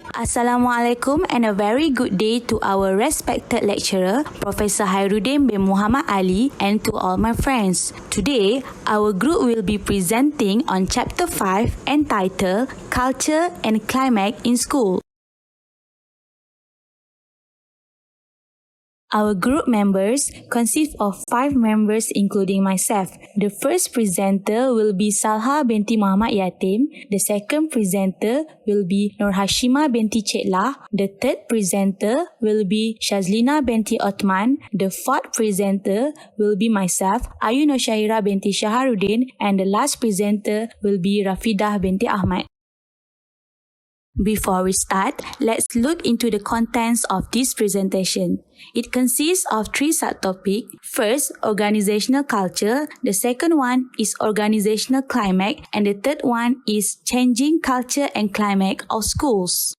Assalamualaikum and a very good day to our respected lecturer, Professor Hairuddin bin Muhammad Ali, and to all my friends. Today, our group will be presenting on Chapter 5 entitled Culture and Climate in School. Our group members consist of 5 members including myself. The first presenter will be Salha binti Muhammad Yatim. The second presenter will be Nur Hashima binti Ceklah. The third presenter will be Shazlina binti Othman. The fourth presenter will be myself, Ayu Noshaira binti Shaharuddin. And the last presenter will be Rafidah binti Ahmad. Before we start, let's look into the contents of this presentation. It consists of 3 subtopics. First, organizational culture. The second one is organizational climate. And the third one is changing culture and climate of schools.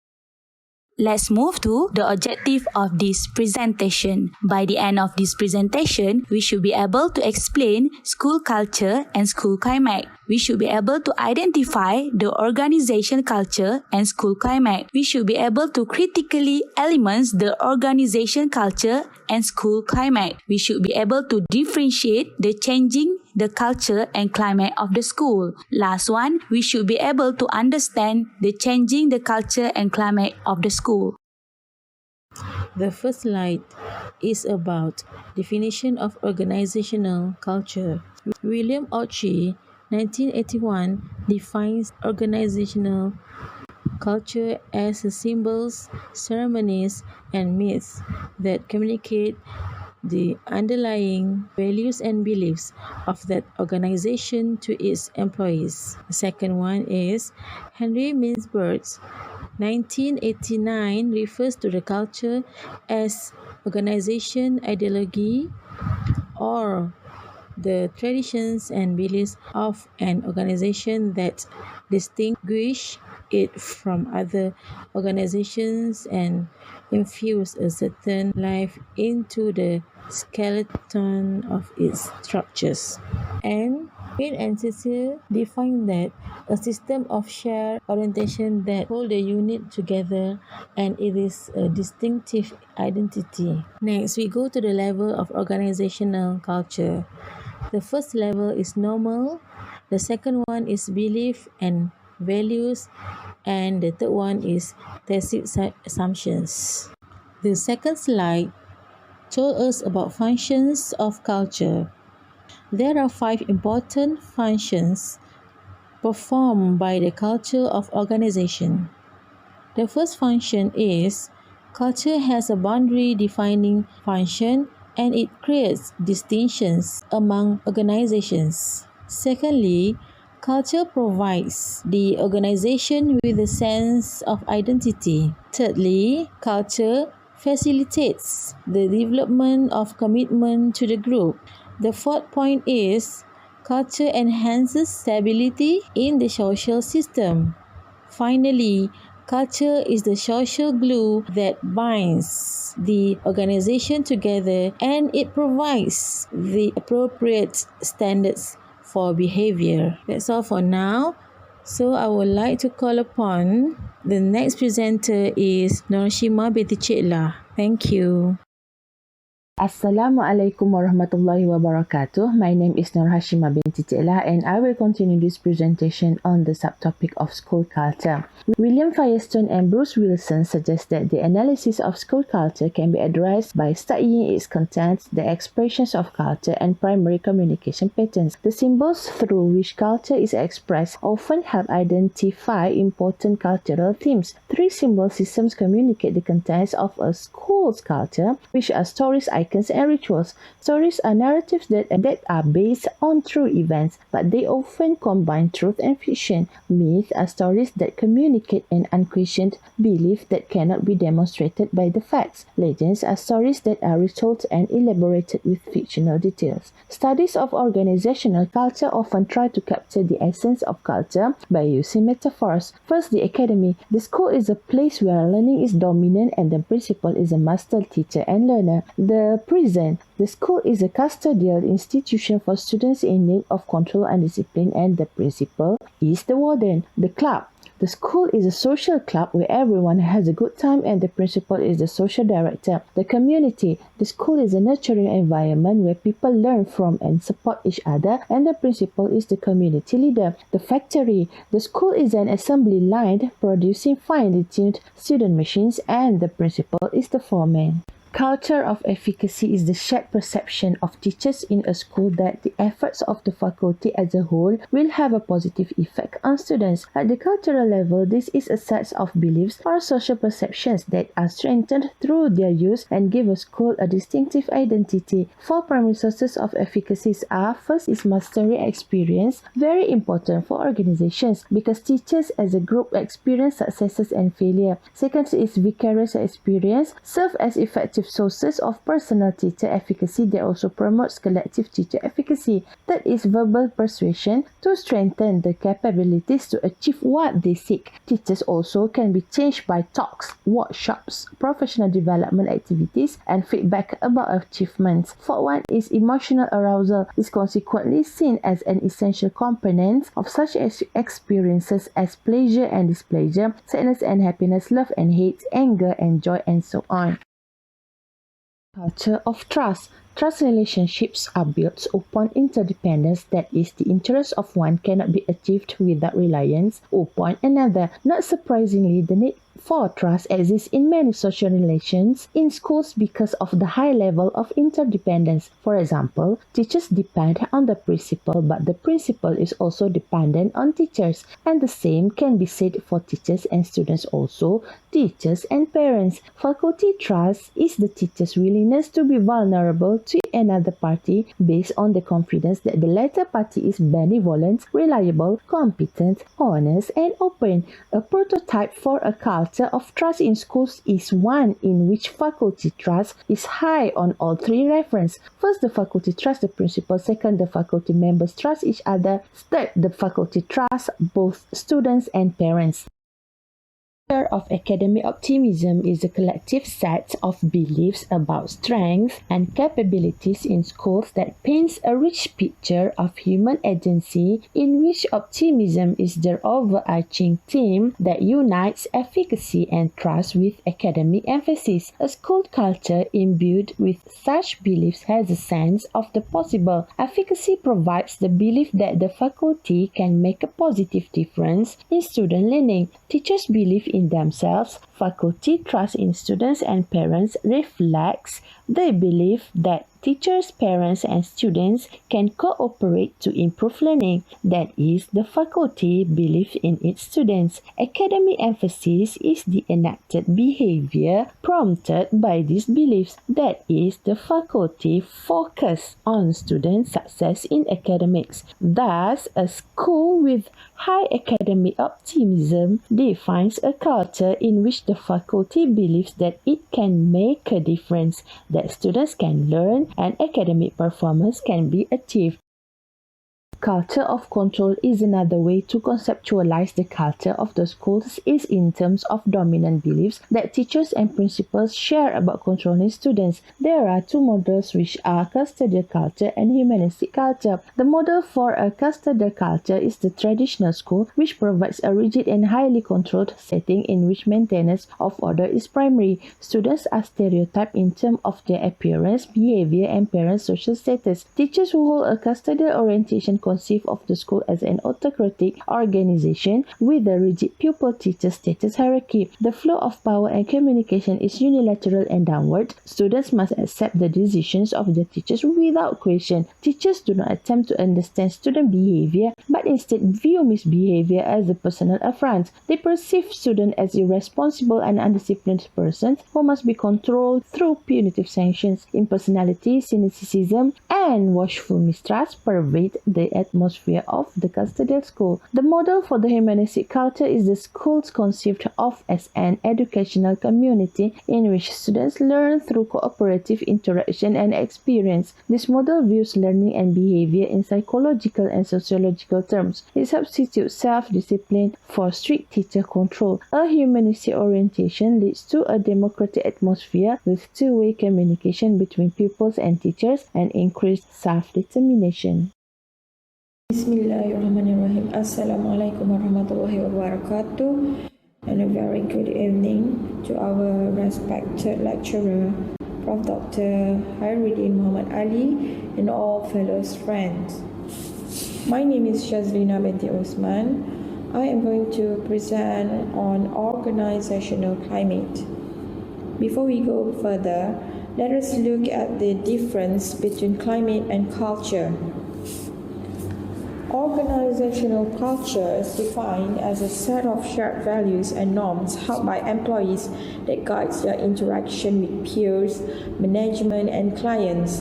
Let's move to the objective of this presentation. By the end of this presentation, we should be able to explain school culture and school climate. We should be able to identify the organization culture and school climate. We should be able to critically elements the organization culture and school climate. We should be able to differentiate the changing the culture and climate of the school. Last one, we should be able to understand the changing the culture and climate of the school. The first slide is about definition of organizational culture. William Auchie, 1981, defines organizational culture as symbols, ceremonies, and myths that communicate the underlying values and beliefs of that organization to its employees. The second one is Henry Mintzberg's 1989 refers to the culture as organization ideology or the traditions and beliefs of an organization that distinguish it from other organizations and infuse a certain life into the skeleton of its structures. And Payne and Cecil define that a system of shared orientation that hold the unit together and it is a distinctive identity. Next, we go to the level of organizational culture. The first level is normal, the second one is belief and values, and the third one is tacit assumptions. The second slide told us about functions of culture. There are 5 important functions performed by the culture of organization. The first function is culture has a boundary defining function and it creates distinctions among organizations. Secondly, culture provides the organization with a sense of identity. Thirdly, culture facilitates the development of commitment to the group. The fourth point is culture enhances stability in the social system. Finally, culture is the social glue that binds the organization together and it provides the appropriate standards for behavior. That's all for now. So I would like to call upon the next presenter is Nur Hashima binti Ceklah. Thank you. Assalamualaikum warahmatullahi wabarakatuh. My name is Nur Hashima binti Ceklah and I will continue this presentation on the subtopic of school culture. William Firestone and Bruce Wilson suggest that the analysis of school culture can be addressed by studying its contents, the expressions of culture, and primary communication patterns. The symbols through which culture is expressed often help identify important cultural themes. 3 symbol systems communicate the contents of a school's culture, which are stories, icons, and rituals. Stories are narratives that are based on true events, but they often combine truth and fiction. Myths are stories that communicate an unquestioned belief that cannot be demonstrated by the facts. Legends are stories that are retold and elaborated with fictional details. Studies of organizational culture often try to capture the essence of culture by using metaphors. First, the academy. The school is a place where learning is dominant and the principal is a master, teacher, and learner. The prison. The school is a custodial institution for students in need of control and discipline, and the principal is the warden. The club. The school is a social club where everyone has a good time and the principal is the social director. The community. The school is a nurturing environment where people learn from and support each other and the principal is the community leader. The factory. The school is an assembly line producing finely tuned student machines and the principal is the foreman. Culture of efficacy is the shared perception of teachers in a school that the efforts of the faculty as a whole will have a positive effect on students. At the cultural level, this is a set of beliefs or social perceptions that are strengthened through their use and give a school a distinctive identity. Four primary sources of efficacies are: first is mastery experience, very important for organizations because teachers as a group experience successes and failure. Second is vicarious experience, serve as effective sources of personal teacher efficacy that also promotes collective teacher efficacy. Third is verbal persuasion to strengthen the capabilities to achieve what they seek. Teachers also can be changed by talks, workshops, professional development activities, and feedback about achievements. Fourth one is emotional arousal, is consequently seen as an essential component of such experiences as pleasure and displeasure, sadness and happiness, love and hate, anger and joy, and so on. Culture of trust. Trust relationships are built upon interdependence, that is, the interest of one cannot be achieved without reliance upon another. Not surprisingly, the need for trust exists in many social relations in schools because of the high level of interdependence. For example, teachers depend on the principal, but the principal is also dependent on teachers. And the same can be said for teachers and students also, teachers and parents. Faculty trust is the teacher's willingness to be vulnerable to another party based on the confidence that the latter party is benevolent, reliable, competent, honest, and open. A prototype for a culture of trust in schools is one in which faculty trust is high on all three references. First, the faculty trusts the principal. Second, the faculty members trust each other. Third, the faculty trusts both students and parents. Of academic optimism is a collective set of beliefs about strengths and capabilities in schools that paints a rich picture of human agency, in which optimism is the overarching theme that unites efficacy and trust with academic emphasis. A school culture imbued with such beliefs has a sense of the possible. Efficacy provides the belief that the faculty can make a positive difference in student learning. Teachers believe in themselves. Faculty trust in students and parents reflects the belief that teachers, parents, and students can cooperate to improve learning. That is, the faculty belief in its students. Academic emphasis is the enacted behavior prompted by these beliefs. That is, the faculty focus on student success in academics. Thus, a school with high academic optimism defines a culture in which the faculty believes that it can make a difference, that students can learn, and academic performance can be achieved. Culture of control is another way to conceptualize the culture of the schools is in terms of dominant beliefs that teachers and principals share about controlling students. There are two models which are custodial culture and humanistic culture. The model for a custodial culture is the traditional school, which provides a rigid and highly controlled setting in which maintenance of order is primary. Students are stereotyped in terms of their appearance, behavior, and parents' social status. Teachers who hold a custodial orientation conceive of the school as an autocratic organization with a rigid pupil-teacher status hierarchy. The flow of power and communication is unilateral and downward. Students must accept the decisions of the teachers without question. Teachers do not attempt to understand student behavior, but instead view misbehavior as a personal affront. They perceive students as irresponsible and undisciplined persons who must be controlled through punitive sanctions. Impersonality, cynicism, and watchful mistrust pervade the atmosphere of the custodial school. The model for the humanistic culture is the schools conceived of as an educational community in which students learn through cooperative interaction and experience. This model views learning and behavior in psychological and sociological terms. It substitutes self-discipline for strict teacher control. A humanistic orientation leads to a democratic atmosphere with two-way communication between pupils and teachers and increased self-determination. Bismillahirrahmanirrahim. Assalamualaikum warahmatullahi wabarakatuh. And a very good evening to our respected lecturer, Prof. Dr. Hairuddin Muhammad Ali, and all fellow friends. My name is Shazlina binti Osman. I am going to present on organizational climate. Before we go further, let us look at the difference between climate and culture. Organizational culture is defined as a set of shared values and norms held by employees that guides their interaction with peers, management, and clients,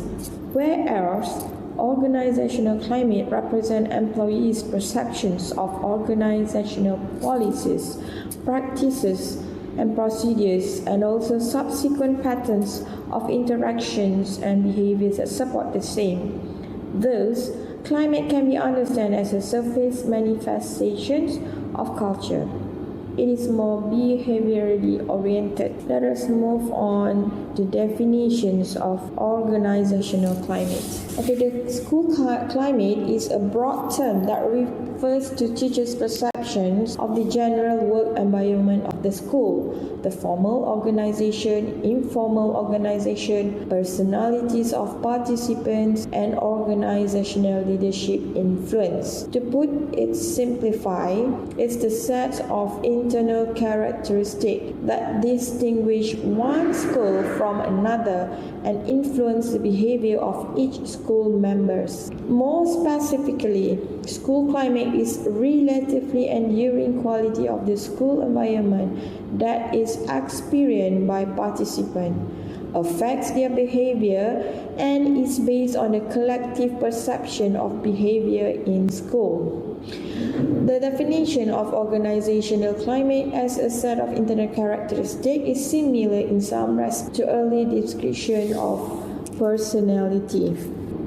whereas organizational climate represents employees' perceptions of organizational policies, practices, and procedures, and also subsequent patterns of interactions and behaviors that support the same. Thus, climate can be understood as a surface manifestation of culture. It is more behaviorally oriented. Let us move on to definitions of organizational climate. Okay, the school climate is a broad term that refers to teachers' perceptions of the general work environment of the school, the formal organization, informal organization, personalities of participants, and organizational leadership influence. To put it simplified, it's the set of internal characteristics that distinguish one school from another and influence the behavior of each school members. More specifically, school climate is relatively enduring quality of the school environment that is experienced by participants, affects their behavior, and is based on the collective perception of behavior in school. The definition of organizational climate as a set of internal characteristics is similar in some respects to early description of personality.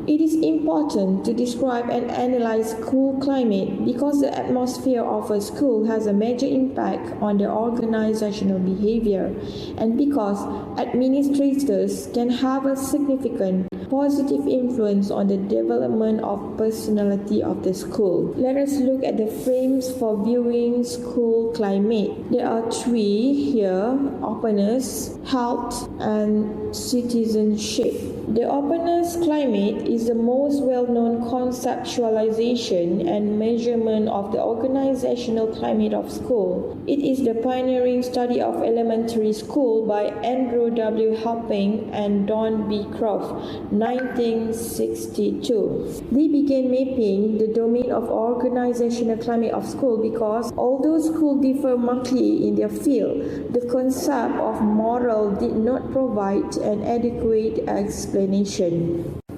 It is important to describe and analyze school climate because the atmosphere of a school has a major impact on the organizational behavior, and because administrators can have a significant positive influence on the development of personality of the school. Let us look at the frames for viewing school climate. There are three here: openness, health, and citizenship. The openness climate is the most well-known conceptualization and measurement of the organizational climate of school. It is the pioneering study of elementary school by Andrew W. Hopping and Don B. Prof, 1962. They began mapping the domain of organizational climate of school because although schools differ markedly in their field, the concept of moral did not provide an adequate explanation.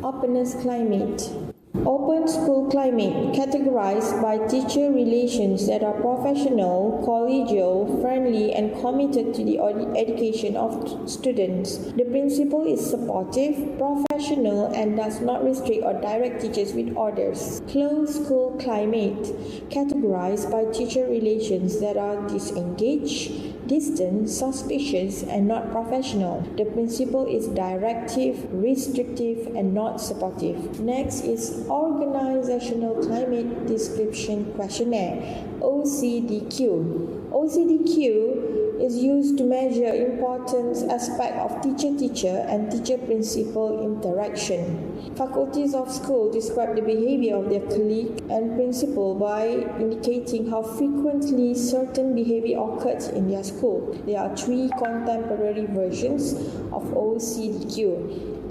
Openness climate. Open school climate categorized by teacher relations that are professional, collegial, friendly, and committed to the education of students. The principal is supportive, professional, and does not restrict or direct teachers with orders. Closed school climate categorized by teacher relations that are disengaged, distant, suspicious, and not professional. The principal is directive, restrictive, and not supportive. Next is Organizational Climate Description Questionnaire, OCDQ. OCDQ is used to measure important aspects of teacher-teacher and teacher-principal interaction. Faculties of school describe the behavior of their colleague and principal by indicating how frequently certain behavior occurs in their school. There are three contemporary versions of OCDQ: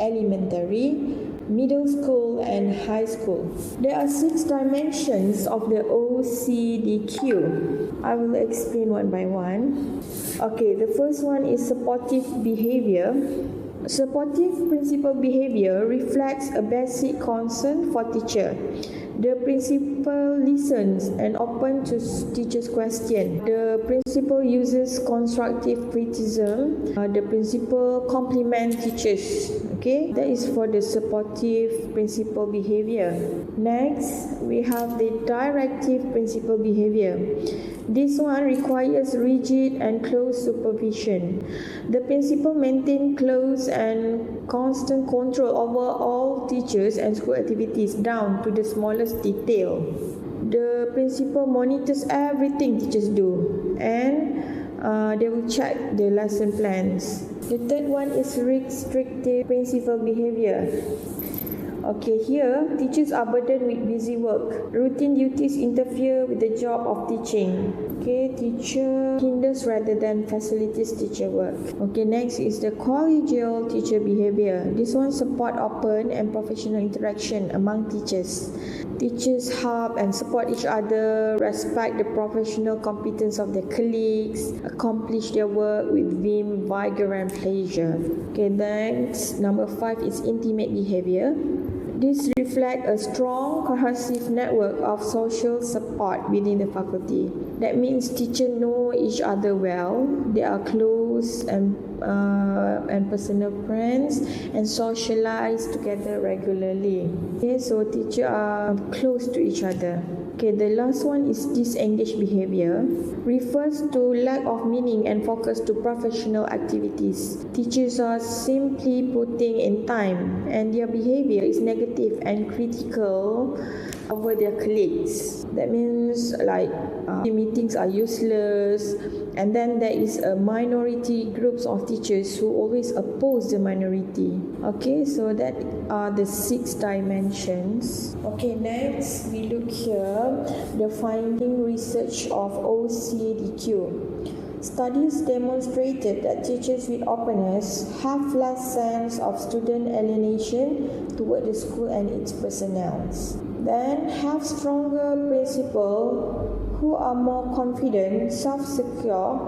elementary, middle school, and high school. There are 6 dimensions of the OCDQ. I will explain one by one. Okay, the first one is supportive behavior. Supportive principal behavior reflects a basic concern for teacher. The principal listens and open to teacher's question. The principal uses constructive criticism. The principal compliments teachers. Okay, that is for the supportive principal behavior. Next, we have the directive principal behavior. This one requires rigid and close supervision. The principal maintains close and constant control over all teachers and school activities down to the smallest detail. The principal monitors everything teachers do, and they will check the lesson plans. The third one is restrictive principal behavior. Okay, here teachers are burdened with busy work. Routine duties interfere with the job of teaching. Okay, teacher hinders rather than facilitates teacher work. Okay, next is the collegial teacher behavior. This one support open and professional interaction among teachers. Teachers help and support each other, respect the professional competence of their colleagues, accomplish their work with vim, vigor and pleasure. Okay, next, number 5 is intimate behavior. This reflects a strong, cohesive network of social support within the faculty. That means teachers know each other well. They are close and personal friends and socialize together regularly. Okay, so teachers are close to each other. Okay, the last one is disengaged behavior. Refers to lack of meaning and focus to professional activities. Teachers are simply putting in time, and their behavior is negative and critical over their colleagues. That means meetings are useless, and then there is a minority groups of teachers who always oppose the minority. Okay, so that are the 6 dimensions. Okay, next we look here, the finding research of OCDQ. Studies demonstrated that teachers with openness have less sense of student alienation toward the school and its personnel. Then have stronger principals who are more confident, self-secure,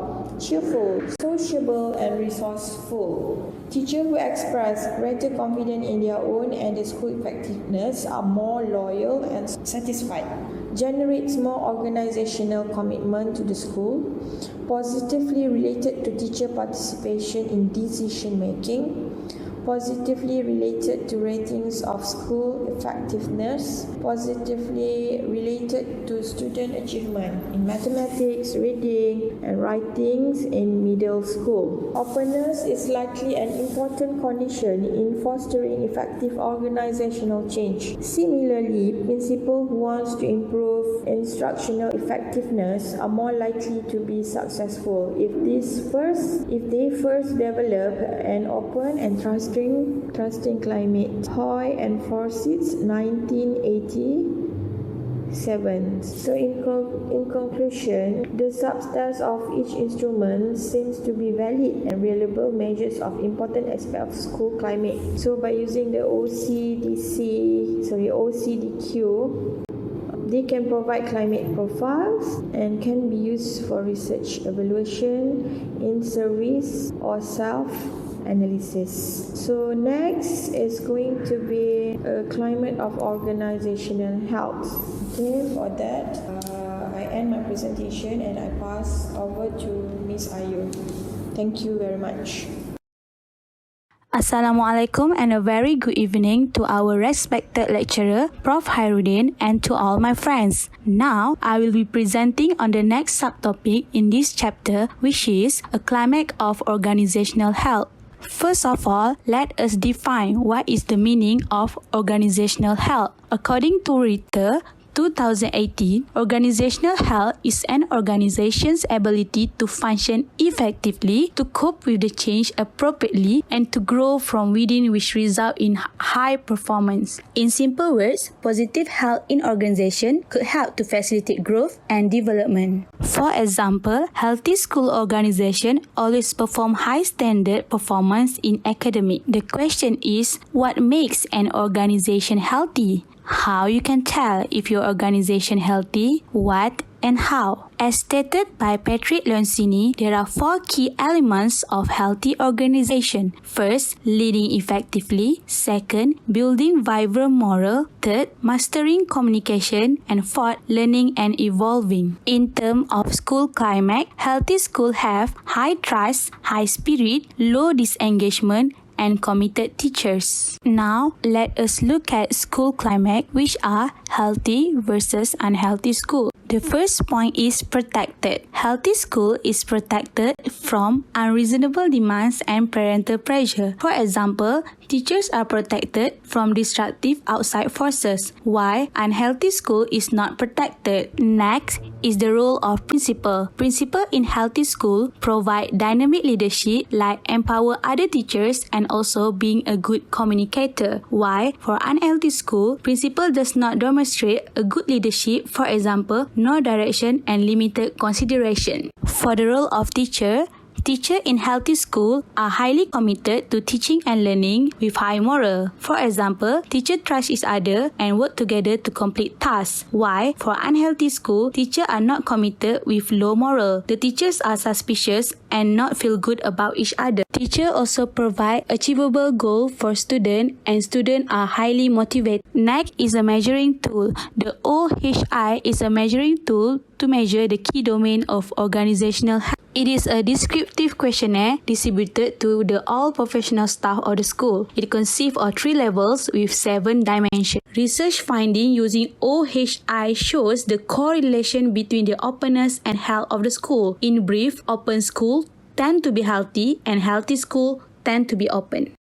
cheerful, sociable and resourceful. Teachers who express greater confidence in their own and the school effectiveness are more loyal and satisfied. Generates more organizational commitment to the school, positively related to teacher participation in decision making, positively related to ratings of school effectiveness, positively related to student achievement in mathematics, reading, and writings in middle school. Openness is likely an important condition in fostering effective organizational change. Similarly, principals who want to improve instructional effectiveness are more likely to be successful if they first develop an open and trusting climate. Hoy and Forsyth, 1987. So in conclusion, the substance of each instrument seems to be valid and reliable measures of important aspects of school climate. So by using the OCDQ, they can provide climate profiles and can be used for research evaluation, in service or self-analysis. So next is going to be a climate of organizational health. Okay, for that, I end my presentation and I pass over to Ms. Ayu. Thank you very much. Assalamualaikum and a very good evening to our respected lecturer, Prof. Hairuddin, and to all my friends. Now, I will be presenting on the next subtopic in this chapter, which is a climate of organizational health. First of all, let us define what is the meaning of organizational health. According to Ritter, 2018, organizational health is an organization's ability to function effectively, to cope with the change appropriately, and to grow from within, which result in high performance. In simple words, positive health in organization could help to facilitate growth and development. For example, healthy school organization always perform high standard performance in academic. The question is, what makes an organization healthy? How you can tell if your organization healthy, what and how. As stated by Patrick Leoncini, there are 4 key elements of healthy organization. First, leading effectively. Second, building vibrant morale. Third, mastering communication. And fourth, learning and evolving. In terms of school climate, healthy schools have high trust, high spirit, low disengagement, and committed teachers. Now, let us look at school climate, which are healthy versus unhealthy school. The first point is protected. Healthy school is protected from unreasonable demands and parental pressure. For example, teachers are protected from destructive outside forces, while unhealthy school is not protected. Next is the role of principal. Principal in healthy school provide dynamic leadership like empower other teachers and also being a good communicator. While for unhealthy school, principal does not demonstrate a good leadership, for example, no direction and limited consideration. For the role of teacher in healthy school are highly committed to teaching and learning with high moral. For example, teachers trust each other and work together to complete tasks. While for unhealthy school, teachers are not committed with low moral. The teachers are suspicious and not feel good about each other. Teachers also provide achievable goal for students and students are highly motivated. Next is a measuring tool. The OHI is a measuring tool to measure the key domain of organizational health. It is a descriptive questionnaire distributed to the all professional staff of the school. It consists of 3 levels with 7 dimensions. Research finding using OHI shows the correlation between the openness and health of the school. In brief, open school tend to be healthy and healthy school tend to be open.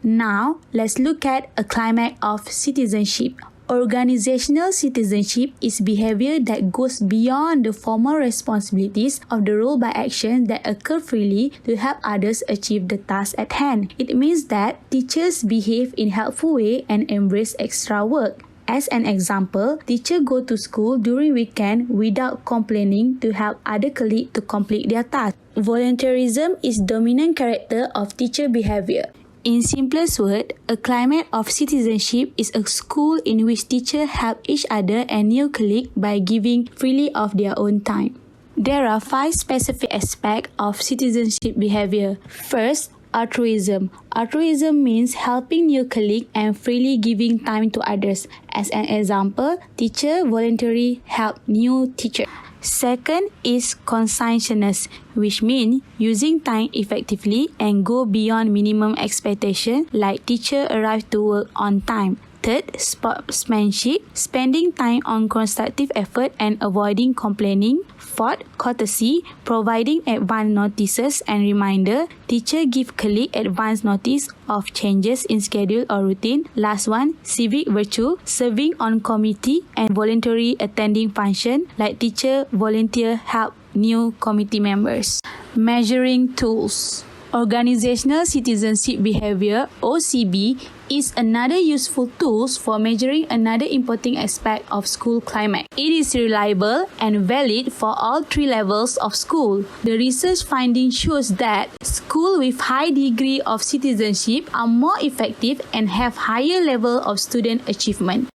Now, let's look at a climate of citizenship. Organizational citizenship is behavior that goes beyond the formal responsibilities of the role by action that occur freely to help others achieve the task at hand. It means that teachers behave in helpful way and embrace extra work. As an example, teachers go to school during weekend without complaining to help other colleagues to complete their task. Volunteerism is dominant character of teacher behavior. In simplest words, a climate of citizenship is a school in which teachers help each other and new colleagues by giving freely of their own time. There are 5 specific aspects of citizenship behavior. First, altruism. Altruism means helping new colleagues and freely giving time to others. As an example, teacher voluntarily help new teacher. Second is conscientiousness, which means using time effectively and go beyond minimum expectation, like teacher arrive to work on time. Third, sportsmanship, spending time on constructive effort and avoiding complaining. Fourth, courtesy, providing advance notices and reminder. Teacher give colleague advance notice of changes in schedule or routine. Last one, civic virtue, serving on committee and voluntary attending function, like teacher volunteer help new committee members. Measuring tools. Organizational citizenship behavior, OCB, is another useful tool for measuring another important aspect of school climate. It is reliable and valid for all 3 levels of school. The research finding shows that schools with high degree of citizenship are more effective and have higher level of student achievement.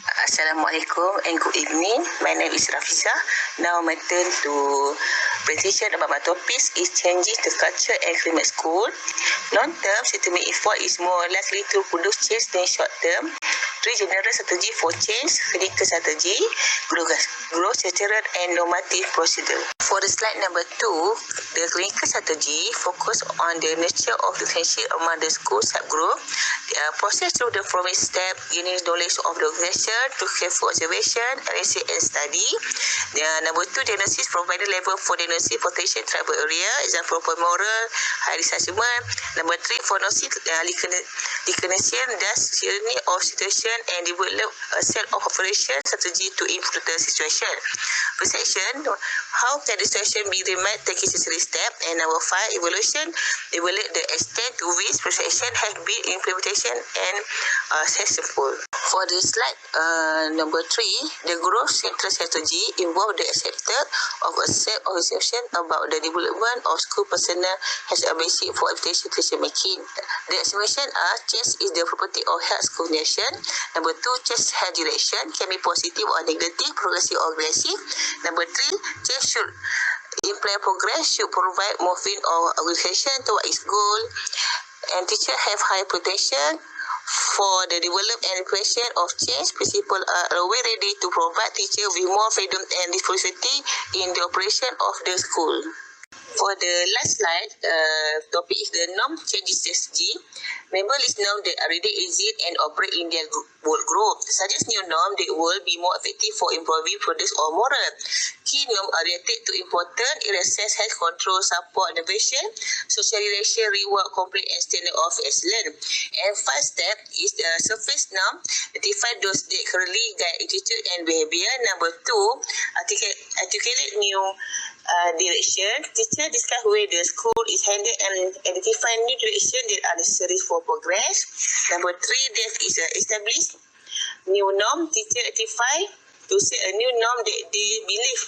Assalamualaikum and good evening. My name is Rafiza. Now my turn to presentation about my topic is changing the culture and climate school. Long-term settlement effort is more likely to produce change than short-term. 3 general strategy for change: clinical strategy, growth structural and normative procedure. For the slide number 2, the clinical strategy focus on the nature of the relationship among the school subgroup. The process through the following step: gaining knowledge of the organization, to careful observation, analysis and study. Number 2, diagnosis, provided level for diagnosis potential trouble area, example for moral, high risk assessment. Number 3, for diagnosis, recognition, thus journey of situation and develop a set of operation strategy to improve the situation. Perception, how can the situation be remedied, taking necessary step. And number 5, evaluation, evaluate the extent to which perception has been implementation and successful. For the slide number 3, the growth central strategy involves the acceptance of a set of assumptions about the development of school personnel as a basic for efficient decision making. The assumption are: change is the property of health school nation. Number 2, change has duration, can be positive or negative, progressive or regressive. Number 3, change should imply progress, should provide moving or organization toward its goal, and teachers have high potential for the development and implementation of change. Principal are always ready to provide teachers with more freedom and diversity in the operation of the school. For the last slide, topic is the norm changes strategy. Member list norm that already exist and operate in their work group. Suggest new norm that will be more effective for improving products or moral. Key norm are related to important areas health control, support, innovation, social relation, reward, complete and standard of excellence. And first step is the surface norm. Identify those that currently guide attitude and behavior. Number 2, articulate new direction. Teacher discuss where the school is headed and identify new direction that are necessary for progress. Number 3, there is establish new norm. Teacher identify to set a new norm that they believe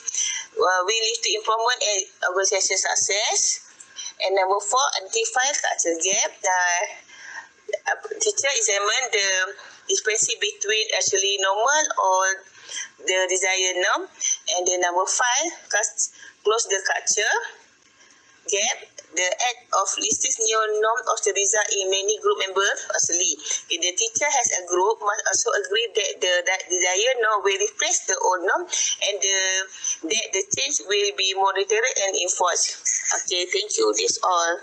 will lead to improvement and organization success. And number 4, identify culture gap. Teacher examine the discrepancy between actually normal or the desired norm. And then number 5, close the culture gap. The act of listing new norm of the result in many group members actually. If the teacher has a group, must also agree that the desired norm will replace the old norm and that the change will be monitored and enforced. Okay, thank you. That's all.